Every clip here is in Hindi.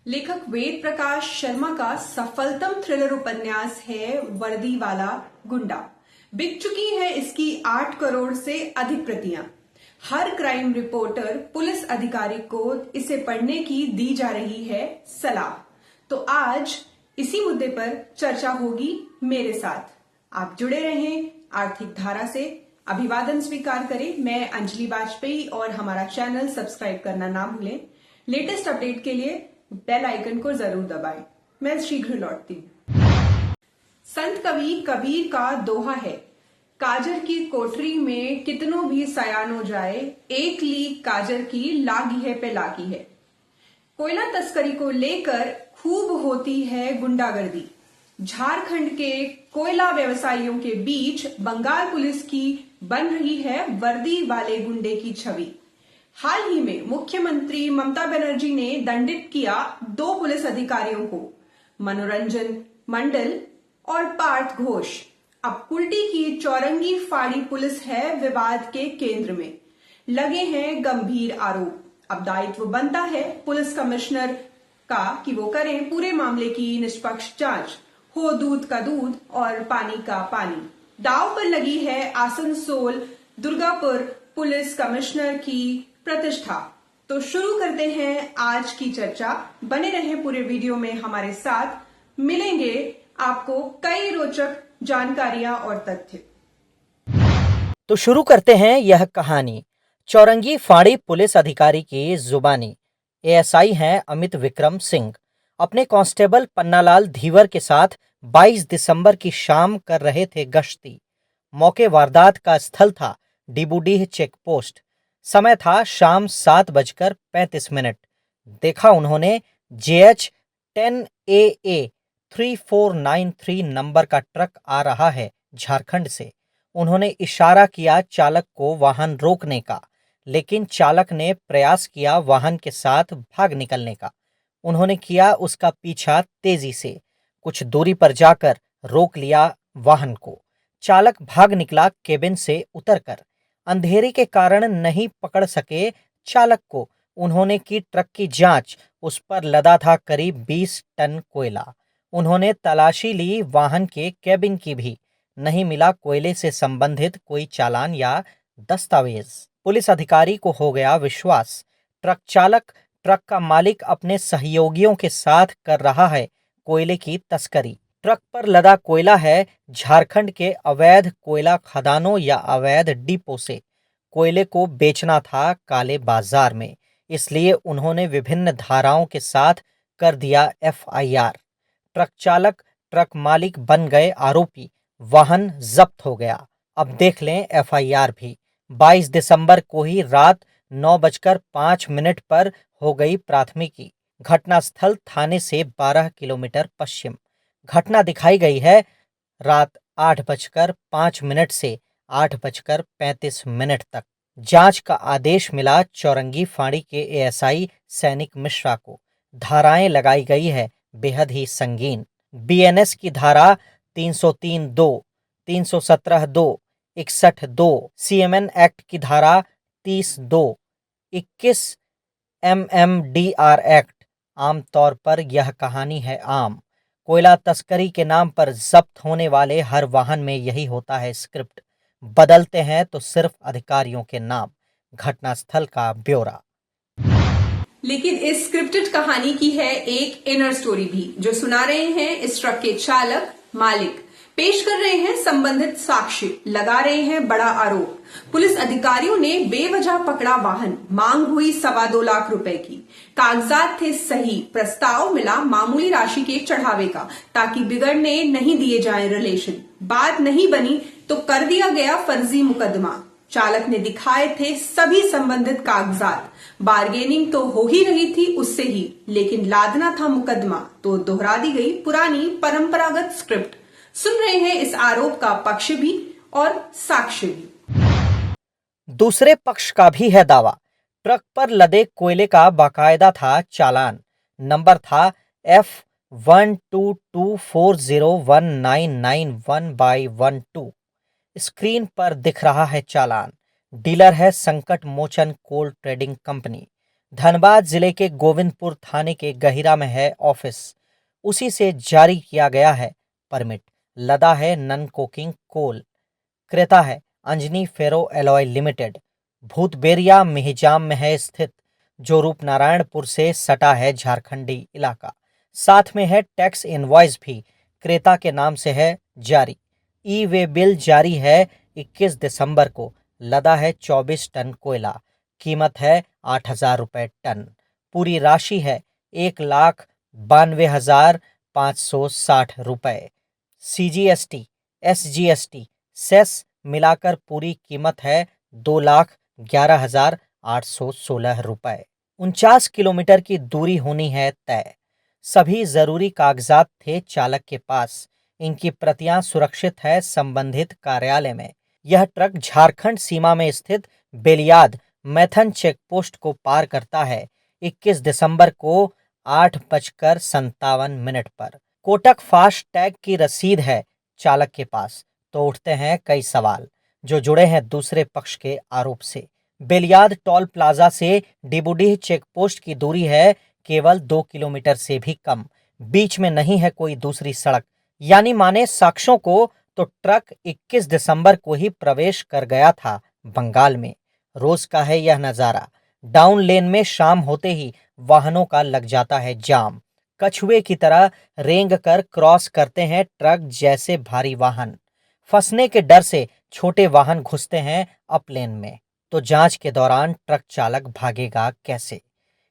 लेखक वेद प्रकाश शर्मा का सफलतम थ्रिलर उपन्यास है वर्दी वाला गुंडा। बिक चुकी है इसकी 8 करोड़ से अधिक प्रतियां। हर क्राइम रिपोर्टर, पुलिस अधिकारी को इसे पढ़ने की दी जा रही है सलाह। तो आज इसी मुद्दे पर चर्चा होगी मेरे साथ। आप जुड़े रहें आर्थिक धारा से। अभिवादन स्वीकार करें। मैं अंजलि वाजपेयी और हमारा चैनल सब्सक्राइब करना ना भूलें। लेटेस्ट अपडेट के लिए बेल आइकन को जरूर दबाएं। मैं शीघ्र लौटती हूं। संत कवि कबीर का दोहा है, काजर की कोठरी में कितनों भी सयानो जाए, एक लीक काजर की लागी है पे लागी है। कोयला तस्करी को लेकर खूब होती है गुंडागर्दी। झारखंड के कोयला व्यवसायियों के बीच बंगाल पुलिस की बन रही है वर्दी वाले गुंडे की छवि। हाल ही में मुख्यमंत्री ममता बनर्जी ने दंडित किया 2 पुलिस अधिकारियों को, मनोरंजन मंडल और पार्थ घोष। अब कुल्टी की चौरंगी फाड़ी पुलिस है विवाद के केंद्र में। लगे हैं गंभीर आरोप। अब दायित्व बनता है पुलिस कमिश्नर का कि वो करें पूरे मामले की निष्पक्ष जांच। हो दूध का दूध और पानी का पानी। दांव पर लगी है आसनसोल दुर्गापुर पुलिस कमिश्नर की प्रतिष्ठा। तो शुरू करते हैं आज की चर्चा। बने रहें पूरे वीडियो में हमारे साथ। मिलेंगे आपको कई रोचक जानकारियां और तथ्य। तो शुरू करते हैं यह कहानी चौरंगी फाड़ी पुलिस अधिकारी की जुबानी। एएसआई हैं अमित विक्रम सिंह। अपने कांस्टेबल पन्नालाल धीवर के साथ 22 दिसंबर की शाम कर रहे थे गश्ती। मौके वारदात का स्थल था डिबूडीह चेक पोस्ट। समय था शाम 7:35। देखा उन्होंने JH 10AA 3493 नंबर का ट्रक आ रहा है झारखंड से। उन्होंने इशारा किया चालक को वाहन रोकने का, लेकिन चालक ने प्रयास किया वाहन के साथ भाग निकलने का। उन्होंने किया उसका पीछा तेजी से। कुछ दूरी पर जाकर रोक लिया वाहन को। चालक भाग निकला केबिन से उतरकर। अंधेरे के कारण नहीं पकड़ सके चालक को। उन्होंने की ट्रक की जांच। उस पर लदा था करीब 20 टन कोयला। उन्होंने तलाशी ली वाहन के केबिन की भी। नहीं मिला कोयले से संबंधित कोई चालान या दस्तावेज। पुलिस अधिकारी को हो गया विश्वास। ट्रक चालक, ट्रक का मालिक अपने सहयोगियों के साथ कर रहा है कोयले की तस्करी। ट्रक पर लदा कोयला है झारखंड के अवैध कोयला खदानों या अवैध डिपो से। कोयले को बेचना था काले बाजार में, इसलिए उन्होंने विभिन्न धाराओं के साथ कर दिया FIR। ट्रक चालक, ट्रक मालिक बन गए आरोपी। वाहन जब्त हो गया। अब देख लें FIR भी। 22 दिसंबर को ही रात 9:05 पर हो गई प्राथमिकी। घटनास्थल थाने से 12 किलोमीटर पश्चिम। घटना दिखाई गई है रात 8:05 से 8:35 तक। जांच का आदेश मिला चौरंगी फाड़ी के ASI सैनिक मिश्रा को। धाराएं लगाई गई है बेहद ही संगीन। BNS की धारा 303(2), 317(2), 61(2), CMN एक्ट की धारा 30(2), 21 MMDR एक्ट। आमतौर पर यह कहानी है आम। कोयला तस्करी के नाम पर जब्त होने वाले हर वाहन में यही होता है स्क्रिप्ट। बदलते हैं तो सिर्फ अधिकारियों के नाम। घटनास्थल का ब्यौरा। लेकिन इस स्क्रिप्टेड कहानी की है एक इनर स्टोरी भी, जो सुना रहे हैं इस ट्रक के चालक मालिक। पेश कर रहे हैं संबंधित साक्ष्य, लगा रहे हैं बड़ा आरोप। पुलिस अधिकारियों ने बेवजह पकड़ा वाहन। मांग हुई 2.25 लाख रुपए की। कागजात थे सही। प्रस्ताव मिला मामूली राशि के चढ़ावे का, ताकि बिगड़ने नहीं दिए जाए रिलेशन। बात नहीं बनी तो कर दिया गया फर्जी मुकदमा। चालक ने दिखाए थे सभी संबंधित कागजात। बार्गेनिंग तो हो ही रही थी उससे ही, लेकिन लादना था मुकदमा तो दोहरा दी गई पुरानी परंपरागत स्क्रिप्ट। सुन रहे हैं इस आरोप का पक्ष भी और साक्ष्य भी। दूसरे पक्ष का भी है दावा। ट्रक पर लदे कोयले का बाकायदा था चालान। नंबर था F122401991/12। स्क्रीन पर दिख रहा है चालान। डीलर है संकट मोचन कोल ट्रेडिंग कंपनी। धनबाद जिले के गोविंदपुर थाने के गहिरा में है ऑफिस, उसी से जारी किया गया है परमिट। लदा है नन कोकिंग कोल। क्रेता है Anjani ferro alloy limited. Bhutberia Mihijam में है स्थित, जो रूप नारायणपुर से सटा है झारखंडी इलाका। साथ में है टैक्स इनवॉइस भी क्रेता के नाम से है जारी। ई वे बिल जारी है 21 दिसंबर को। लदा है 24 टन कोयला। कीमत है 8,000 रुपये टन। पूरी राशि है 1,92,560 रुपये। CGST, SGST, सेस मिलाकर पूरी कीमत है 2,11,816 रुपये। 49 किलोमीटर की दूरी होनी है तय। सभी जरूरी कागजात थे चालक के पास। इनकी प्रतियां सुरक्षित है संबंधित कार्यालय में। यह ट्रक झारखंड सीमा में स्थित बेलियाद मैथन चेक पोस्ट को पार करता है 21 दिसंबर को 8:57 पर। कोटक फास्ट टैग की रसीद है चालक के पास, तो उठते हैं कई सवाल जो जुड़े हैं दूसरे पक्ष के आरोप से। बेलियाद टोल प्लाजा से डिबूडीह चेक पोस्ट की दूरी है केवल 2 किलोमीटर से भी कम। बीच में नहीं है कोई दूसरी सड़क, यानी माने साक्ष्यों को तो ट्रक 21 दिसंबर को ही प्रवेश कर गया था बंगाल में। रोज का है यह नज़ारा। डाउन लेन में शाम होते ही वाहनों का लग जाता है जाम। कछुए की तरह रेंग कर क्रॉस करते हैं ट्रक जैसे भारी वाहन। फंसने के डर से छोटे वाहन घुसते हैं अप लेन में, तो जांच के दौरान ट्रक चालक भागेगा कैसे?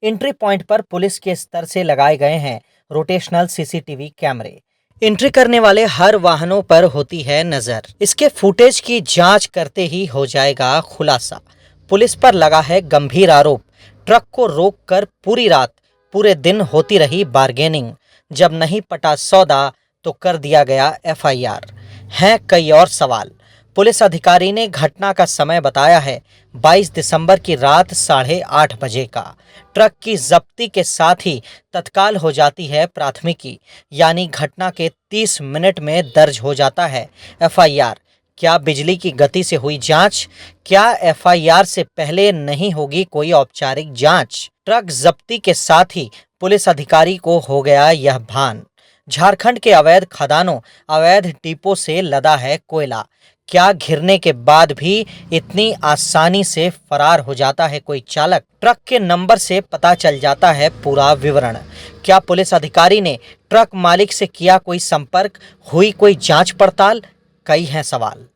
एंट्री पॉइंट पर पुलिस के स्तर से लगाए गए हैं रोटेशनल CCTV कैमरे। एंट्री करने वाले हर वाहनों पर होती है नजर। इसके फुटेज की जांच करते ही हो जाएगा खुलासा। पुलिस पर लगा है गंभीर आरोप। ट्रक को रोककर पूरी रात पूरे दिन होती रही बार्गेनिंग। जब नहीं पटा सौदा तो कर दिया गया FIR। हैं कई और सवाल। पुलिस अधिकारी ने घटना का समय बताया है 22 दिसंबर की रात 8:30 बजे का। ट्रक की जब्ती के साथ ही तत्काल हो जाती है प्राथमिकी, यानी घटना के 30 मिनट में दर्ज हो जाता है FIR। क्या बिजली की गति से हुई जांच? क्या FIR से पहले नहीं होगी कोई औपचारिक जांच? ट्रक जब्ती के साथ ही पुलिस अधिकारी को हो गया यह भान। झारखंड के अवैध खदानों, अवैध डिपो से लदा है कोयला। क्या घिरने के बाद भी इतनी आसानी से फरार हो जाता है कोई चालक? ट्रक के नंबर से पता चल जाता है पूरा विवरण। क्या पुलिस अधिकारी ने ट्रक मालिक से किया कोई संपर्क? हुई कोई जांच पड़ताल? कई हैं सवाल।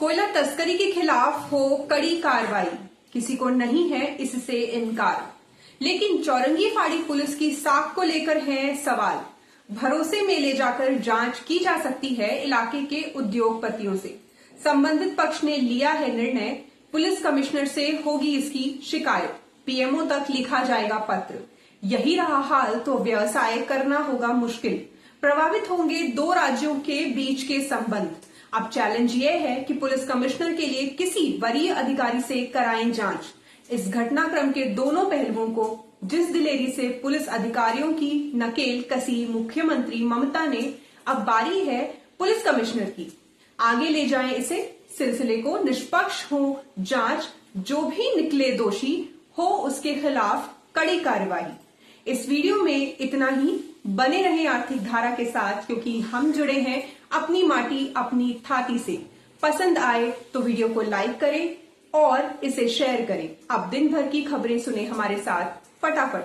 कोयला तस्करी के खिलाफ हो कड़ी कार्रवाई, किसी को नहीं है इससे इनकार। लेकिन चौरंगी फाड़ी पुलिस की साख को लेकर है सवाल। भरोसे में ले जाकर जांच की जा सकती है इलाके के उद्योगपतियों से। संबंधित पक्ष ने लिया है निर्णय, पुलिस कमिश्नर से होगी इसकी शिकायत। PMO तक लिखा जाएगा पत्र। यही रहा हाल तो व्यवसाय करना होगा मुश्किल। प्रभावित होंगे 2 राज्यों के बीच के संबंध। अब चैलेंज ये है कि पुलिस कमिश्नर के लिए किसी वरीय अधिकारी से कराएं जांच। इस घटनाक्रम के दोनों पहलुओं को जिस दिलेरी से पुलिस अधिकारियों की नकेल कसी मुख्यमंत्री ममता ने, अब बारी है पुलिस कमिश्नर की। आगे ले जाएं इसे, सिलसिले को निष्पक्ष हो जांच, जो भी निकले दोषी हो उसके खिलाफ कड़ी कार्रवाई। इस वीडियो में इतना ही। बने रहे आर्थिक धारा के साथ, क्योंकि हम जुड़े हैं अपनी माटी अपनी थाती से। पसंद आए तो वीडियो को लाइक करें और इसे शेयर करें। अब दिन भर की खबरें सुने हमारे साथ फटाफट।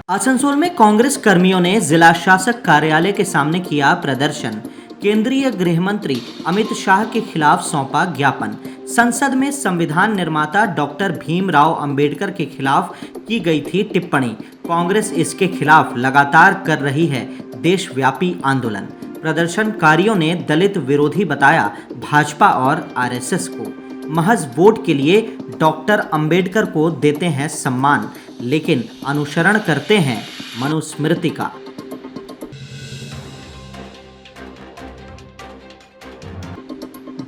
आसनसोल में कांग्रेस कर्मियों ने जिला शासक कार्यालय के सामने किया प्रदर्शन। केंद्रीय गृह मंत्री अमित शाह के खिलाफ सौंपा ज्ञापन। संसद में संविधान निर्माता डॉक्टर भीमराव अंबेडकर के खिलाफ की गई थी टिप्पणी। कांग्रेस इसके खिलाफ लगातार कर रही है देशव्यापी आंदोलन। प्रदर्शनकारियों ने दलित विरोधी बताया भाजपा और RSS को। महज वोट के लिए डॉक्टर अंबेडकर को देते हैं सम्मान, लेकिन अनुसरण करते हैं मनुस्मृति का।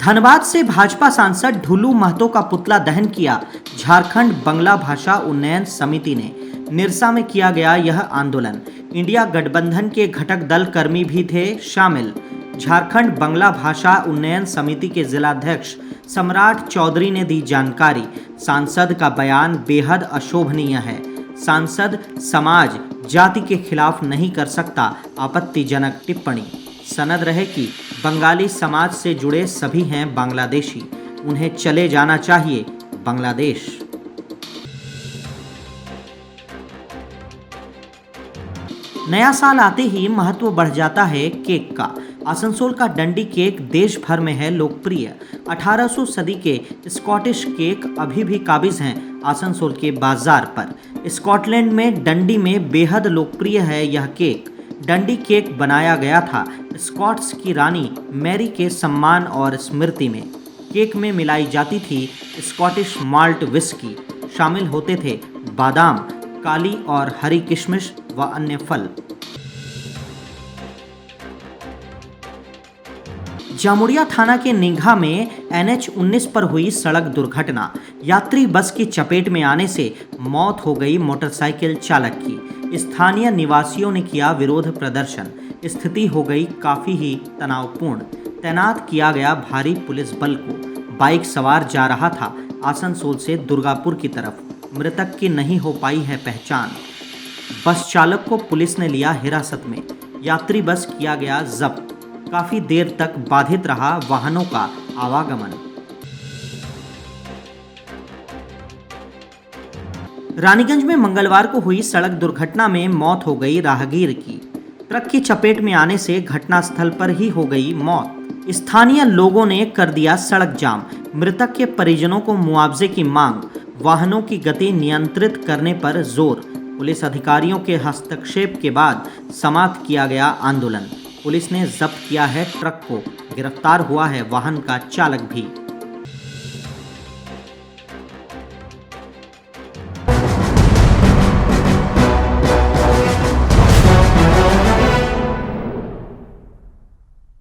धनबाद से भाजपा सांसद ढुलू महतो का पुतला दहन किया झारखंड बंगला भाषा उन्नयन समिति ने। निरसा में किया गया यह आंदोलन। इंडिया गठबंधन के घटक दल कर्मी भी थे शामिल। झारखंड बंगला भाषा उन्नयन समिति के जिलाध्यक्ष सम्राट चौधरी ने दी जानकारी। सांसद का बयान बेहद अशोभनीय है। सांसद समाज जाति के खिलाफ नहीं कर सकता आपत्तिजनक टिप्पणी। सनद रहे कि बंगाली समाज से जुड़े सभी हैं बांग्लादेशी, उन्हें चले जाना चाहिए बांग्लादेश। नया साल आते ही महत्व बढ़ जाता है केक का। आसनसोल का डंडी केक देश भर में है लोकप्रिय। 1800 सदी के स्कॉटिश केक अभी भी काबिज हैं आसनसोल के बाजार पर। स्कॉटलैंड में डंडी में बेहद लोकप्रिय है यह केक। डंडी केक बनाया गया था स्कॉट्स की रानी मैरी के सम्मान और स्मृति में। केक में मिलाई जाती थी स्कॉटिश माल्ट विस्की, शामिल होते थे बादाम, काली और हरी किशमिश व अन्य फल। जामुड़िया थाना के निंघा में NH-19 पर हुई सड़क दुर्घटना। यात्री बस की चपेट में आने से मौत हो गई मोटरसाइकिल चालक की। स्थानीय निवासियों ने किया विरोध प्रदर्शन। स्थिति हो गई काफी ही तनावपूर्ण। तैनात किया गया भारी पुलिस बल को। बाइक सवार जा रहा था आसनसोल से दुर्गापुर की तरफ। मृतक की नहीं हो पाई है पहचान। बस चालक को पुलिस ने लिया हिरासत में। यात्री बस किया गया जब्त। काफी देर तक बाधित रहा वाहनों का आवागमन। रानीगंज में मंगलवार को हुई सड़क दुर्घटना में मौत हो गई राहगीर की। ट्रक की चपेट में आने से घटनास्थल पर ही हो गई मौत। स्थानीय लोगों ने कर दिया सड़क जाम। मृतक के परिजनों को मुआवजे की मांग। वाहनों की गति नियंत्रित करने पर जोर। पुलिस अधिकारियों के हस्तक्षेप के बाद समाप्त किया गया आंदोलन। पुलिस ने जब्त किया है ट्रक को। गिरफ्तार हुआ है वाहन का चालक भी।